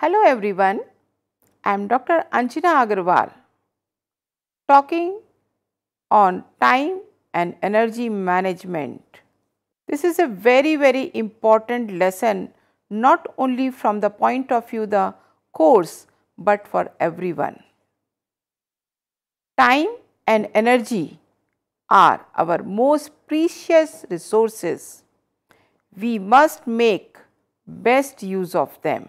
Hello everyone, I am Dr. Anjana Agarwal talking on time and energy management. This is a very important lesson not only from the point of view the course but for everyone. Time and energy are our most precious resources. We must make best use of them.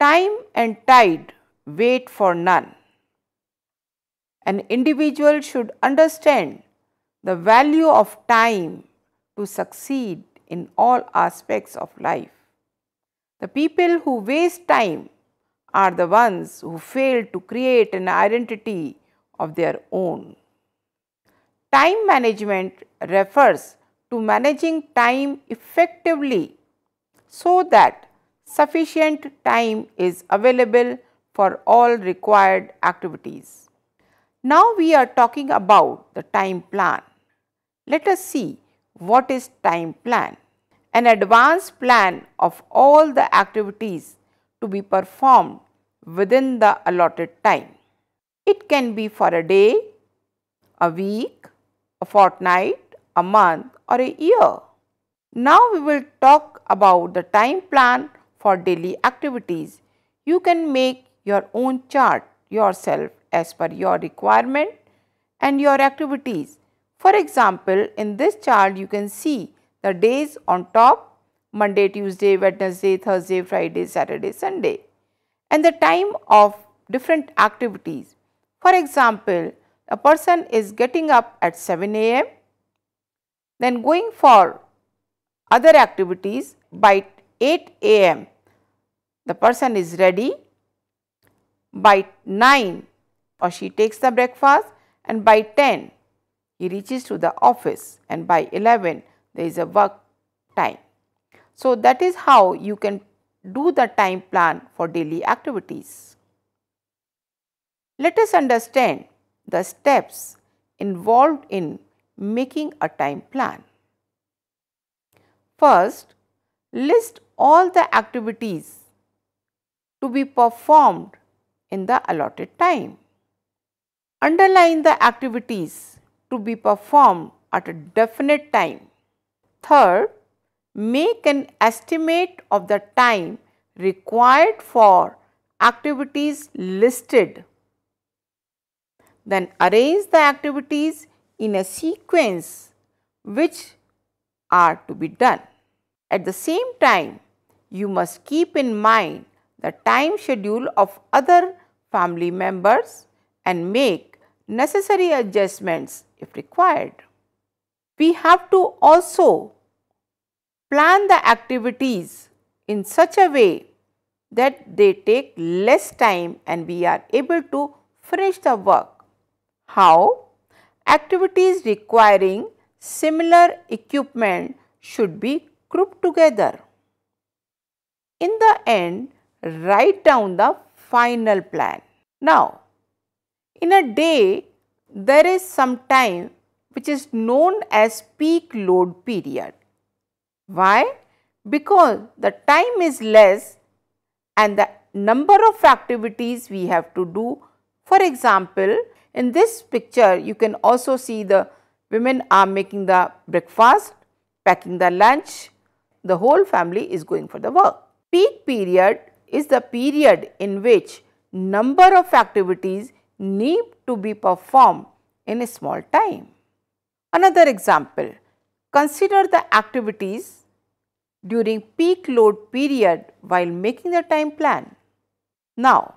Time and tide wait for none. An individual should understand the value of time to succeed in all aspects of life. The people who waste time are the ones who fail to create an identity of their own. Time management refers to managing time effectively so that sufficient time is available for all required activities. Now we are talking about the time plan. Let us see what is time plan. An advanced plan of all the activities to be performed within the allotted time. It can be for a day, a week, a fortnight, a month or a year. Now we will talk about the time plan for daily activities. You can make your own chart yourself as per your requirement and your activities. For example, in this chart you can see the days on top: Monday, Tuesday, Wednesday, Thursday, Friday, Saturday, Sunday, and the time of different activities. For example, a person is getting up at 7 a.m., then going for other activities. By 8 a.m. the person is ready. By 9 or she takes the breakfast, and by 10 he reaches to the office, and by 11 there is a work time. So that is how you can do the time plan for daily activities. Let us understand the steps involved in making a time plan. First, list all the activities to be performed in the allotted time. Underline the activities to be performed at a definite time. Third, make an estimate of the time required for activities listed. Then arrange the activities in a sequence which are to be done. At the same time, you must keep in mind the time schedule of other family members and make necessary adjustments if required. We have to also plan the activities in such a way that they take less time and we are able to finish the work. How? Activities requiring similar equipment should be grouped together. In the end, write down the final plan. Now, in a day, there is some time which is known as peak load period. Why? Because the time is less and the number of activities we have to do. For example, in this picture, you can also see the women are making the breakfast, packing the lunch. The whole family is going for the work. Peak period is the period in which number of activities need to be performed in a small time. Another example, consider the activities during peak load period while making the time plan. Now,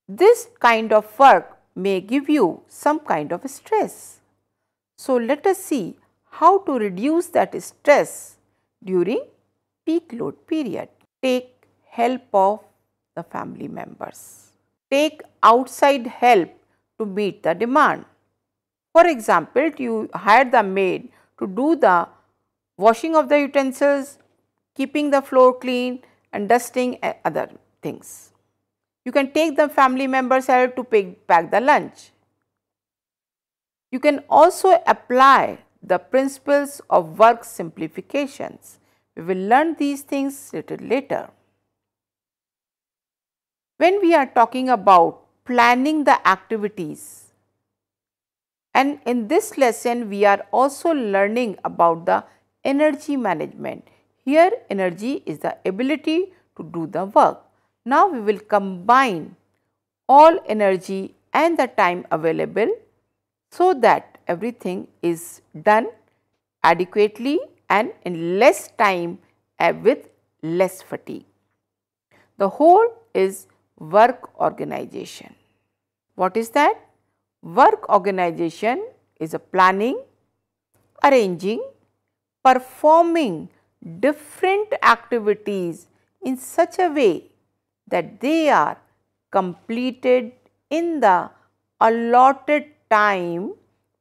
this kind of work may give you some kind of stress. So, let us see how to reduce that stress during peak load period. Take help of the family members. Take outside help to meet the demand. For example, you hire the maid to do the washing of the utensils, keeping the floor clean and dusting and other things. You can take the family members' help to pack the lunch. You can also apply the principles of work simplifications. We will learn these things little later. when we are talking about planning the activities, and in this lesson we are also learning about the energy management. Here energy is the ability to do the work. Now we will combine all energy and the time available so that everything is done adequately and in less time with less fatigue. The whole is work organization. What is that? Work organization is a planning, arranging, performing different activities in such a way that they are completed in the allotted time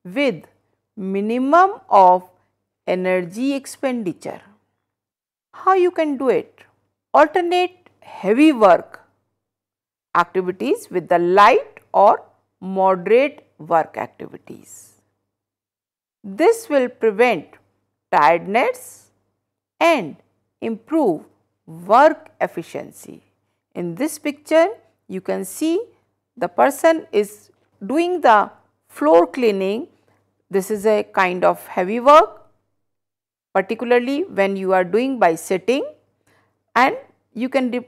with minimum of energy expenditure. How you can do it? Alternate heavy work activities with the light or moderate work activities. This will prevent tiredness and improve work efficiency. In this picture, you can see the person is doing the floor cleaning. This is a kind of heavy work, particularly when you are doing by sitting, and you can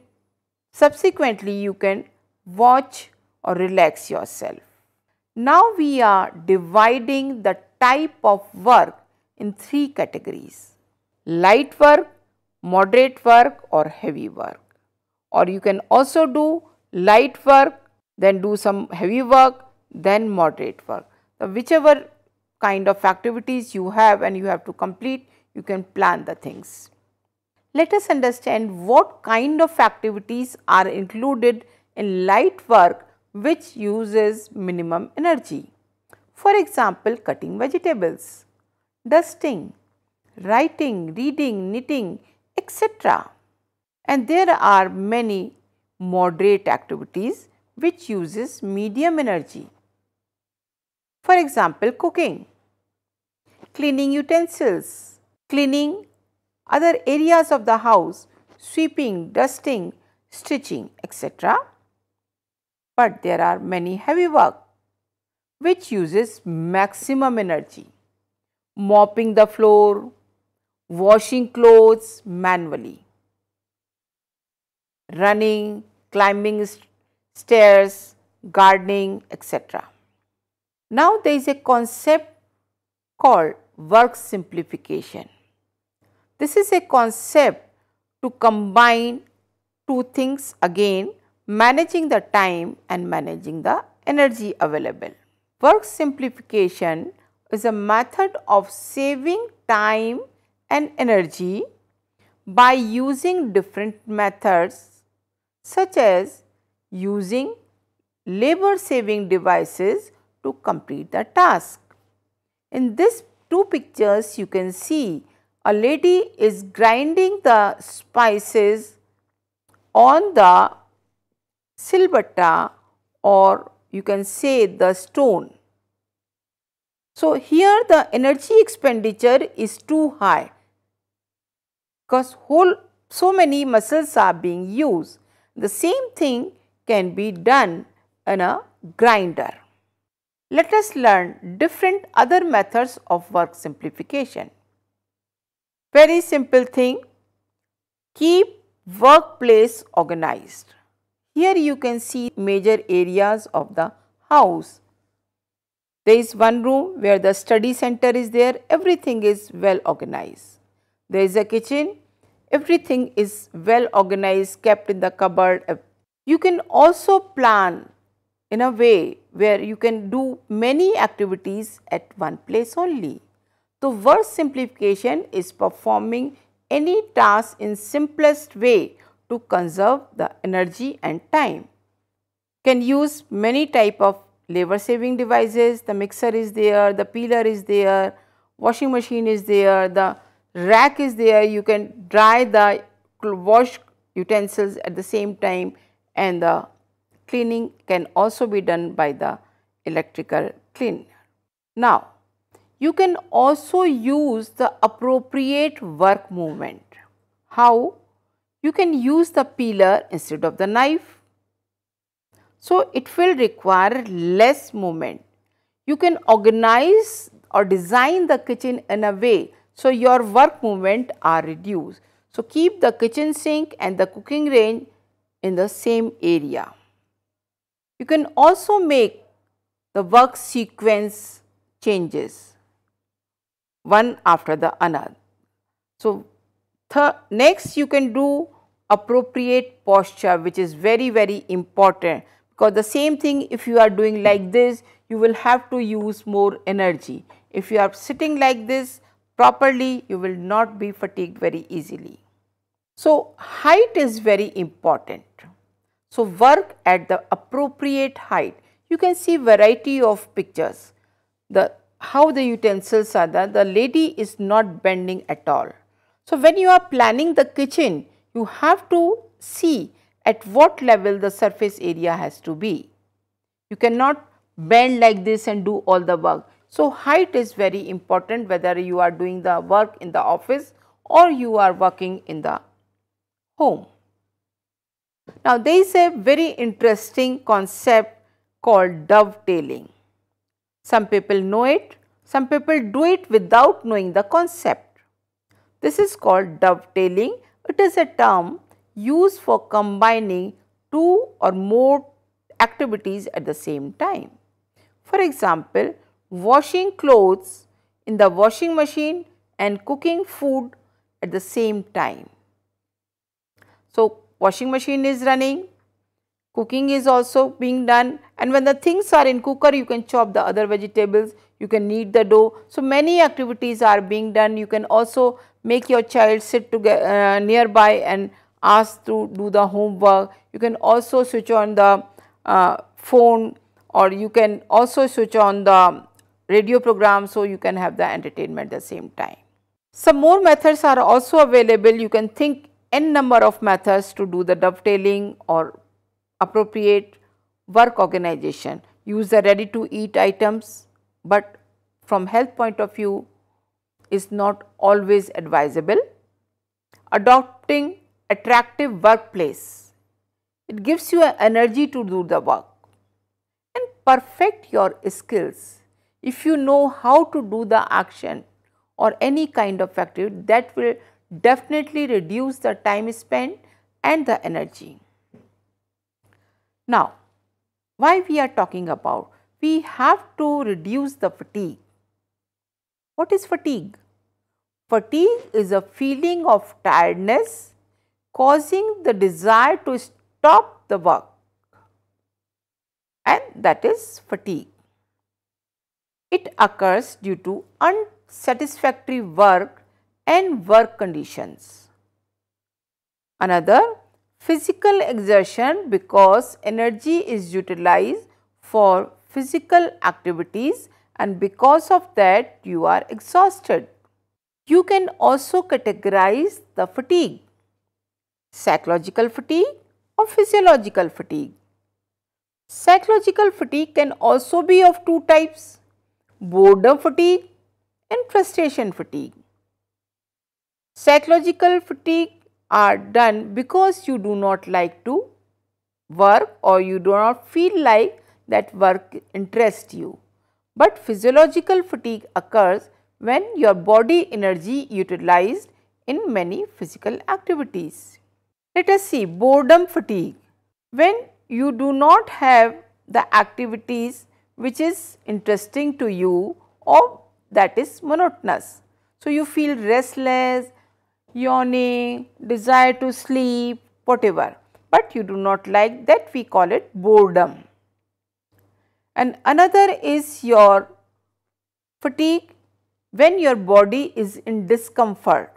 subsequently you can watch or relax yourself. Now we are dividing the type of work in three categories: light work, moderate work or heavy work. Or you can also do light work, then do some heavy work, then moderate work. So whichever kind of activities you have and you have to complete, you can plan the things. Let us understand what kind of activities are included in light work which uses minimum energy. For example, cutting vegetables, dusting, writing, reading, knitting, etc. And there are many moderate activities which uses medium energy. For example, cooking, cleaning utensils, cleaning other areas of the house, sweeping, dusting, stitching, etc. But there are many heavy work which uses maximum energy: mopping the floor, washing clothes manually, running, climbing stairs, gardening, etc. Now there is a concept called work simplification. This is a concept to combine two things again, managing the time and managing the energy available. Work simplification is a method of saving time and energy by using different methods such as using labor saving devices to complete the task. In these two pictures you can see a lady is grinding the spices on the silbatta, or you can say the stone. So here the energy expenditure is too high because so many muscles are being used. The same thing can be done in a grinder. Let us learn different other methods of work simplification. Very simple thing, keep workplace organized. Here you can see major areas of the house. There is one room where the study center is there, everything is well organized. There is a kitchen, everything is well organized, kept in the cupboard. You can also plan in a way where you can do many activities at one place only. So work simplification is performing any task in simplest way to conserve the energy and time. Can use many type of labor saving devices. The mixer is there, the peeler is there, washing machine is there, the rack is there. You can dry the wash utensils at the same time, and the cleaning can also be done by the electrical cleaner. Now, you can also use the appropriate work movement. How? You can use the peeler instead of the knife. So it will require less movement. You can organize or design the kitchen in a way so your work movement are reduced. So keep the kitchen sink and the cooking range in the same area. You can also make the work sequence changes one after the another. So next you can do appropriate posture, which is very important, because the same thing, if you are doing like this, you will have to use more energy. If you are sitting like this properly, you will not be fatigued very easily. So height is very important. So work at the appropriate height. You can see variety of pictures. How the utensils are done, the lady is not bending at all. So when you are planning the kitchen, you have to see at what level the surface area has to be. You cannot bend like this and do all the work. So height is very important, whether you are doing the work in the office or you are working in the home. Now there is a very interesting concept called dovetailing. Some people know it, some people do it without knowing the concept. This is called dovetailing. It is a term used for combining two or more activities at the same time. For example, washing clothes in the washing machine and cooking food at the same time. So washing machine is running, cooking is also being done, and when the things are in cooker, you can chop the other vegetables, you can knead the dough. So many activities are being done. You can also make your child sit nearby and ask to do the homework. You can also switch on the phone, or you can also switch on the radio program, so you can have the entertainment at the same time. Some more methods are also available. You can think n number of methods to do the dovetailing or appropriate work organization. Use the ready to eat items, but from health point of view is not always advisable. Adopting attractive workplace. It gives you an energy to do the work. And perfect your skills. If you know how to do the action or any kind of activity, that will definitely reduce the time spent and the energy. Now, why we are talking about? We have to reduce the fatigue. What is fatigue? Fatigue is a feeling of tiredness causing the desire to stop the work, and that is fatigue. It occurs due to unsatisfactory work and work conditions. Another, physical exertion, because energy is utilized for physical activities and because of that you are exhausted. You can also categorize the fatigue: psychological fatigue or physiological fatigue. Psychological fatigue can also be of two types: boredom fatigue and frustration fatigue. Psychological fatigue are done because you do not like to work or you do not feel like that work interests you. But physiological fatigue occurs when your body energy utilized in many physical activities. Let us see boredom fatigue. When you do not have the activities which is interesting to you or that is monotonous. So you feel restless, yawning, desire to sleep, whatever, but you do not like that, we call it boredom. And another is your fatigue when your body is in discomfort.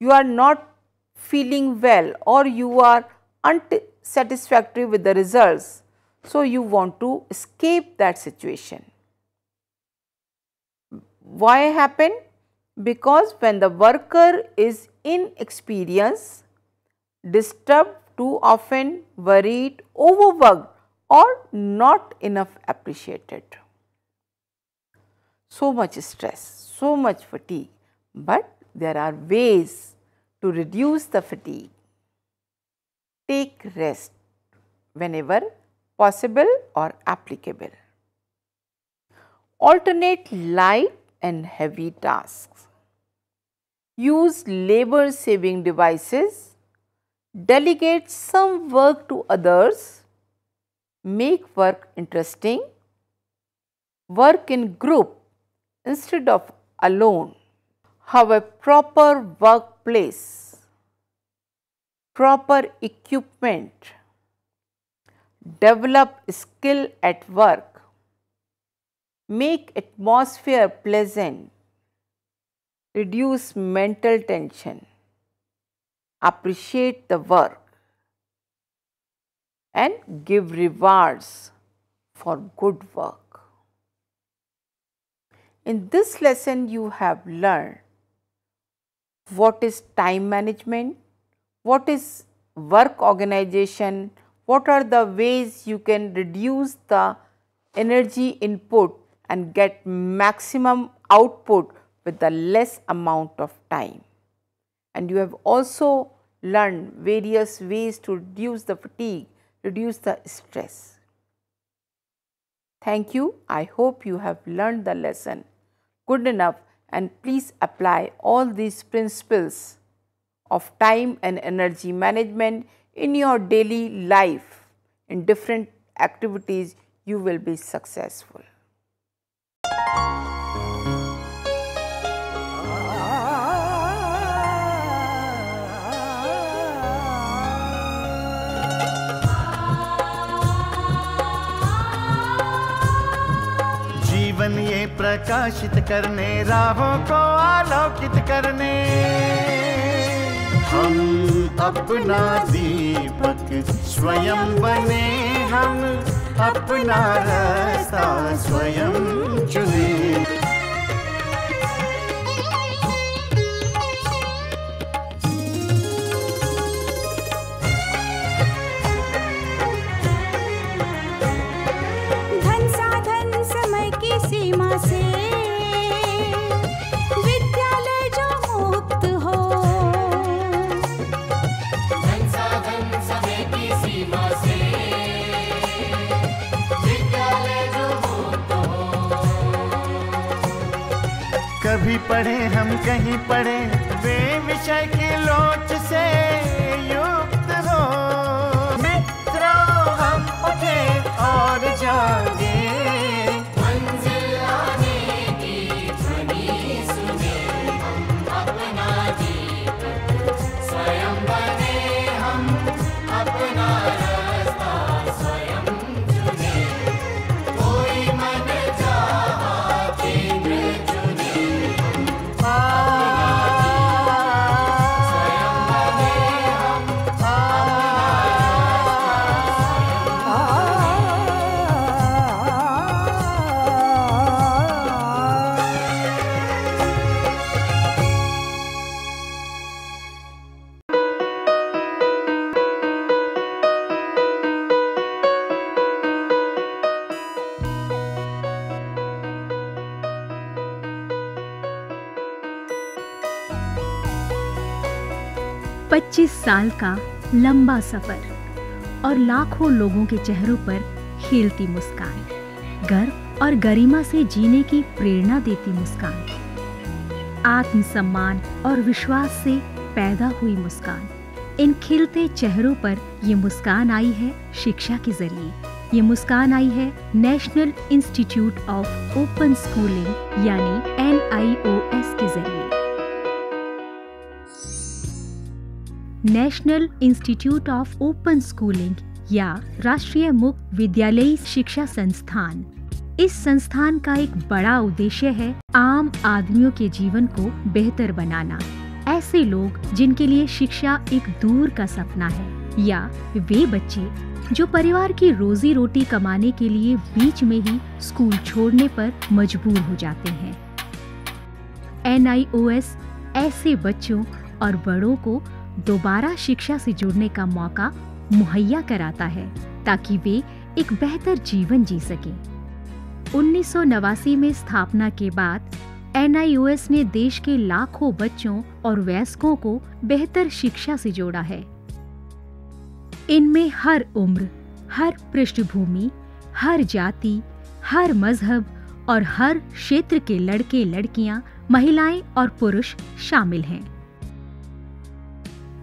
You are not feeling well or you are unsatisfactory with the results. So you want to escape that situation. Why happen? Because when the worker is inexperienced, disturbed too often, worried, overworked or not enough appreciated. So much stress, so much fatigue, but there are ways to reduce the fatigue. Take rest whenever possible or applicable. Alternate light and heavy tasks. Use labor-saving devices. Delegate some work to others. Make work interesting. Work in group instead of alone. Have a proper workplace. Proper equipment. Develop skill at work. Make atmosphere pleasant. Reduce mental tension. Appreciate the work. And give rewards for good work. In this lesson, you have learned what is time management, what is work organization, what are the ways you can reduce the energy input and get maximum output with the less amount of time. And you have also learned various ways to reduce the fatigue, reduce the stress. Thank you. I hope you have learned the lesson good enough, and please apply all these principles of time and energy management in your daily life. In different activities, you will be successful. जीवन ये प्रकाशित करने, राहों को आलोकित करने, हम अपना दीपक स्वयं बने, हम अपना रास्ता स्वयं चुने। धन साधन समय की सीमा से विद्यालय जो मुक्त हो, धन साधन समय की सीमा से विद्यालय जो मुक्त हो। कभी पढ़े हम कहीं पढ़े, वे विषय की लोच से युक्त हो। मित्रों हम उठे और जागे, मंजिल आने की ध्वनि सुने, हम अपना दीपक स्वयं बने, हम अपना रास्ता स्वयं चुने, कोई मन चाहा केंद्र चुने, स्वयं बने, हम पच्चीस साल का लंबा सफर और लाखों लोगों के चेहरों पर खिलती मुस्कान, गर्व और गरिमा से जीने की प्रेरणा देती मुस्कान, आत्मसम्मान और विश्वास से पैदा हुई मुस्कान। इन खिलते चेहरों पर ये मुस्कान आई है शिक्षा के जरिए। ये मुस्कान आई है national institute of open schooling यानी NIOS के जरिए। National institute of open schooling या राष्ट्रीय मुक्त विद्यालयी शिक्षा संस्थान, इस संस्थान का एक बड़ा उद्देश्य है आम आदमियों के जीवन को बेहतर बनाना। ऐसे लोग जिनके लिए शिक्षा एक दूर का सपना है, या वे बच्चे जो परिवार की रोजी रोटी कमाने के लिए बीच में ही स्कूल छोड़ने पर मजबूर हो जाते हैं। NIOS ऐसे बच्चों और बड़ों को दोबारा शिक्षा से जुड़ने का मौका मुहैया कराता है ताकि वे एक बेहतर जीवन जी सकें। 1989 में स्थापना के बाद NIOS ने देश के लाखों बच्चों और वयस्कों को बेहतर शिक्षा से जोड़ा है। इनमें हर उम्र, हर पृष्ठभूमि, हर जाति, हर मजहब और हर क्षेत्र के लड़के लड़कियां, महिलाएं और पुरुष शामिल हैं।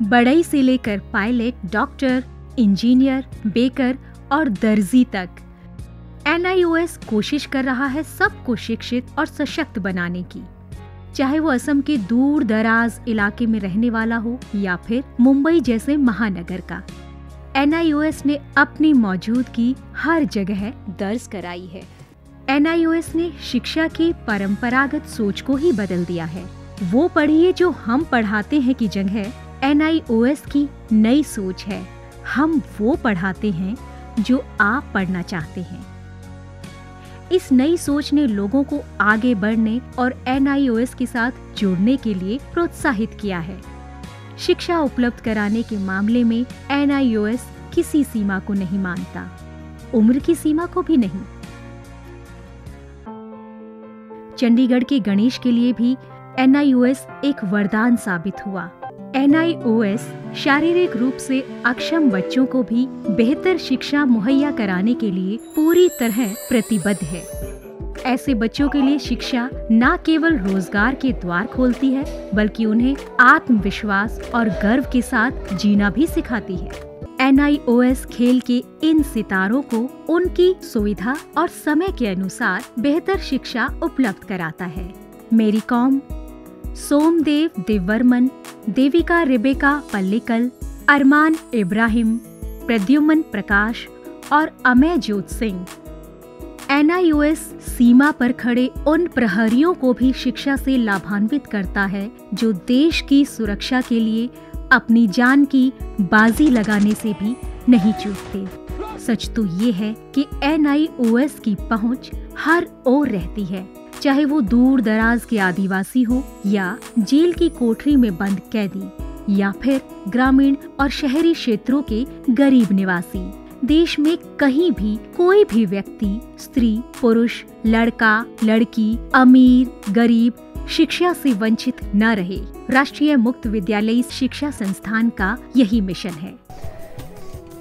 बढ़ई से लेकर पायलट, डॉक्टर, इंजीनियर, बेकर और दर्जी तक NIOS कोशिश कर रहा है सबको शिक्षित और सशक्त बनाने की, चाहे वो असम के दूर दराज इलाके में रहने वाला हो या फिर मुंबई जैसे महानगर का। NIOS ने अपनी मौजूदगी हर जगह दर्ज कराई है। NIOS ने शिक्षा की परंपरागत सोच को ही बदल दिया है। वो पढ़िए जो हम पढ़ाते हैं की जगह NIOS की नई सोच है, हम वो पढ़ाते हैं जो आप पढ़ना चाहते हैं। इस नई सोच ने लोगों को आगे बढ़ने और NIOS के साथ जुड़ने के लिए प्रोत्साहित किया है। शिक्षा उपलब्ध कराने के मामले में NIOS किसी सीमा को नहीं मानता, उम्र की सीमा को भी नहीं। चंडीगढ़ के गणेश के लिए भी NIOS एक वरदान साबित हुआ। NIOS शारीरिक रूप से अक्षम बच्चों को भी बेहतर शिक्षा मुहैया कराने के लिए पूरी तरह प्रतिबद्ध है। ऐसे बच्चों के लिए शिक्षा न केवल रोजगार के द्वार खोलती है, बल्कि उन्हें आत्मविश्वास और गर्व के साथ जीना भी सिखाती है। NIOS खेल के इन सितारों को उनकी सुविधा और समय के अनुसार बेहतर शिक्षा उपलब्ध कराता है। मेरी कॉम, सोमदेव देववर्मन, देविका रेबेका पल्लिकल, अरमान इब्राहिम, प्रद्युमन प्रकाश और अमयजोत सिंह। NIOS सीमा पर खड़े उन प्रहरियों को भी शिक्षा से लाभान्वित करता है जो देश की सुरक्षा के लिए अपनी जान की बाजी लगाने से भी नहीं चूकते। सच तो ये है कि NIOS की पहुंच हर ओर रहती है, चाहे वो दूर दराज के आदिवासी हो या जेल की कोठरी में बंद कैदी या फिर ग्रामीण और शहरी क्षेत्रों के गरीब निवासी। देश में कहीं भी कोई भी व्यक्ति, स्त्री, पुरुष, लड़का, लड़की, अमीर, गरीब शिक्षा से वंचित न रहे। राष्ट्रीय मुक्त विद्यालयी शिक्षा संस्थान का यही मिशन है।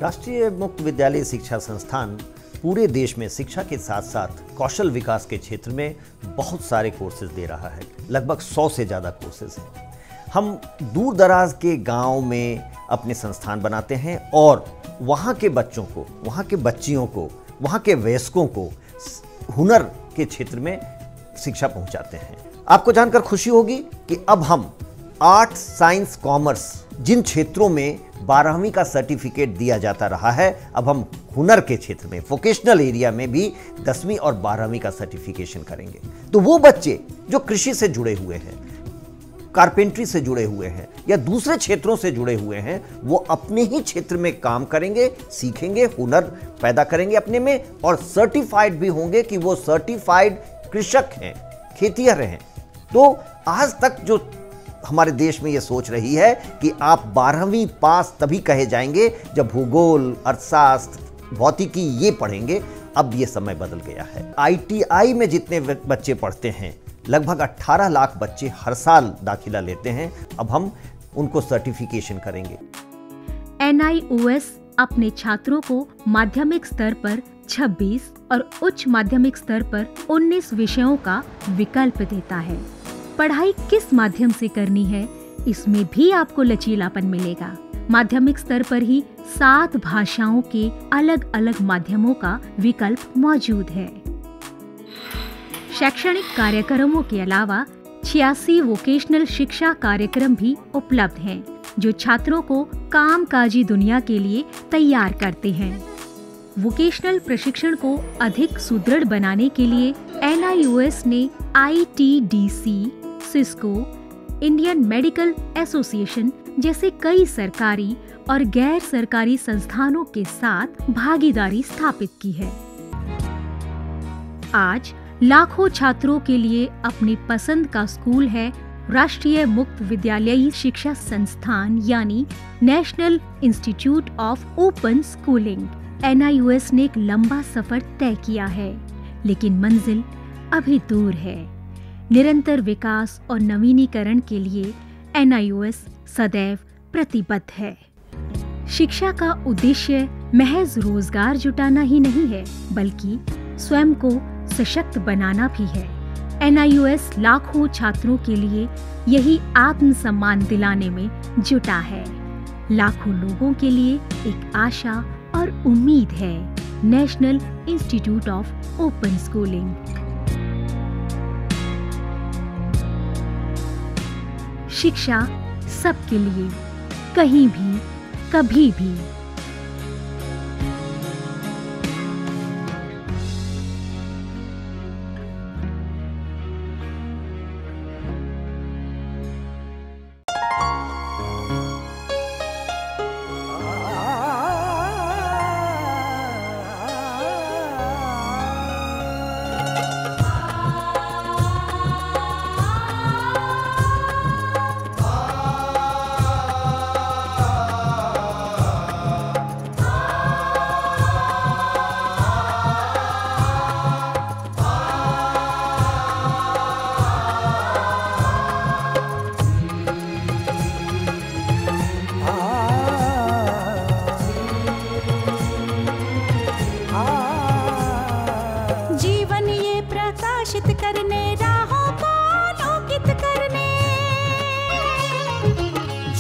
राष्ट्रीय मुक्त विद्यालयी शिक्षा संस्थान पूरे देश में शिक्षा के साथ साथ कौशल विकास के क्षेत्र में बहुत सारे कोर्सेज दे रहा है। लगभग 100 से ज़्यादा कोर्सेज हैं। हम दूर दराज के गांव में अपने संस्थान बनाते हैं और वहाँ के बच्चों को, वहाँ के बच्चियों को, वहाँ के वयस्कों को हुनर के क्षेत्र में शिक्षा पहुँचाते हैं। आपको जानकर खुशी होगी कि अब हम आर्ट, साइंस, कॉमर्स जिन क्षेत्रों में 12वीं का सर्टिफिकेट दिया जाता रहा है, अब हम हुनर के क्षेत्र में, वोकेशनल एरिया में भी 10वीं और 12वीं का सर्टिफिकेशन करेंगे। तो वो बच्चे जो कृषि से जुड़े हुए हैं, कारपेंट्री से जुड़े हुए हैं या दूसरे क्षेत्रों से जुड़े हुए हैं, वो अपने ही क्षेत्र में काम करेंगे, सीखेंगे, हुनर पैदा करेंगे अपने में और सर्टिफाइड भी होंगे कि वो सर्टिफाइड कृषक हैं, खेतिहर हैं। तो आज तक जो हमारे देश में ये सोच रही है कि आप 12वीं पास तभी कहे जाएंगे जब भूगोल, अर्थशास्त्र, भौतिकी ये पढ़ेंगे, अब ये समय बदल गया है। ITI में जितने बच्चे पढ़ते हैं, लगभग 18 लाख बच्चे हर साल दाखिला लेते हैं। अब हम उनको सर्टिफिकेशन करेंगे। NIOS अपने छात्रों को माध्यमिक स्तर पर 26 और उच्च माध्यमिक स्तर पर 19 विषयों का विकल्प देता है। पढ़ाई किस माध्यम से करनी है, इसमें भी आपको लचीलापन मिलेगा। माध्यमिक स्तर पर ही 7 भाषाओं के अलग अलग माध्यमों का विकल्प मौजूद है। शैक्षणिक कार्यक्रमों के अलावा 86 वोकेशनल शिक्षा कार्यक्रम भी उपलब्ध हैं, जो छात्रों को कामकाजी दुनिया के लिए तैयार करते हैं। वोकेशनल प्रशिक्षण को अधिक सुदृढ़ बनाने के लिए NIOS ने ITDC, Cisco, Indian medical association जैसे कई सरकारी और गैर सरकारी संस्थानों के साथ भागीदारी स्थापित की है। आज लाखों छात्रों के लिए अपनी पसंद का स्कूल है राष्ट्रीय मुक्त विद्यालयी शिक्षा संस्थान यानी national institute of open schooling. NIOS ने एक लंबा सफर तय किया है, लेकिन मंजिल अभी दूर है। निरंतर विकास और नवीनीकरण के लिए NIOS सदैव प्रतिबद्ध है। शिक्षा का उद्देश्य महज रोजगार जुटाना ही नहीं है, बल्कि स्वयं को सशक्त बनाना भी है। NIOS लाखों छात्रों के लिए यही आत्मसम्मान दिलाने में जुटा है। लाखों लोगों के लिए एक आशा और उम्मीद है। National institute of open schooling. शिक्षा सबके लिए, कहीं भी, कभी भी।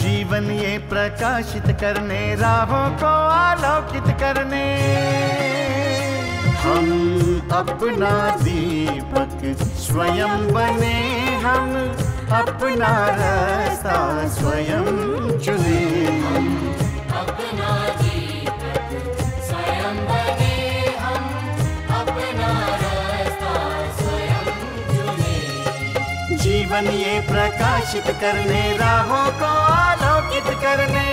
जीवन ये प्रकाशित करने, राहों को आलोकित करने, हम अपना दीपक स्वयं बने, हम अपना रास्ता स्वयं चुने। हम अपना दीपक स्वयं बने, हम अपना रास्ता स्वयं चुने। जीवन ये प्रकाशित करने, राहों को आलोकित करने।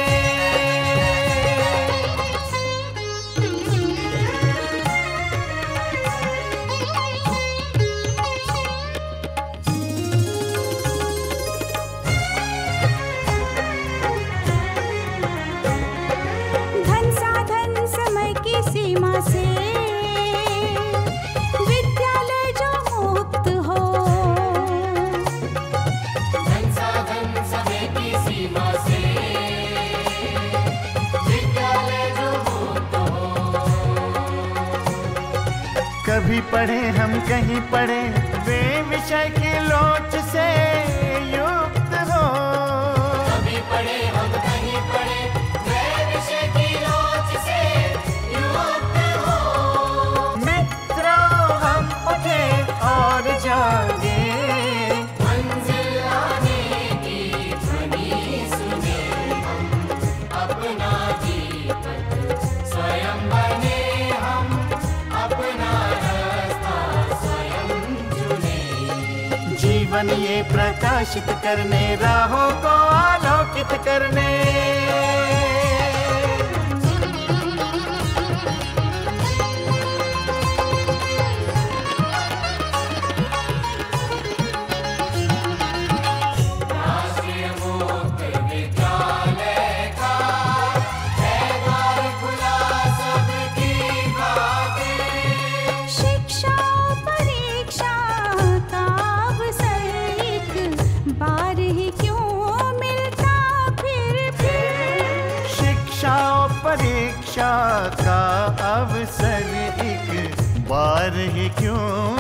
धन साधन समय की सीमा से विद्यालय जो मुक्त हो, धन साधन समय की सीमा से विद्यालय जो मुक्त हो। कभी पढ़े हम कहीं पढ़े, वे विषय की लोच से युक्त हो। कभी पढ़े हम कहीं पढ़े, वे विषय की लोच से युक्त हो। मित्रों हम उठे और जागे, मंजिल आने की ध्वनि सुने। हम अपना दीपक स्वयं बने, हम अपना रास्ता स्वयं चुने। जीवन ये प्रकाशित करने, राहों को आलोकित करने। राष्ट्रीय मुक्त विद्यालय का है द्वार खुला सबकी खातिर। शिक्षा परीक्षा का अवसर एक बार ही क्यों मिलता फिर। शिक्षा और परीक्षा का अवसर एक बार ही क्यों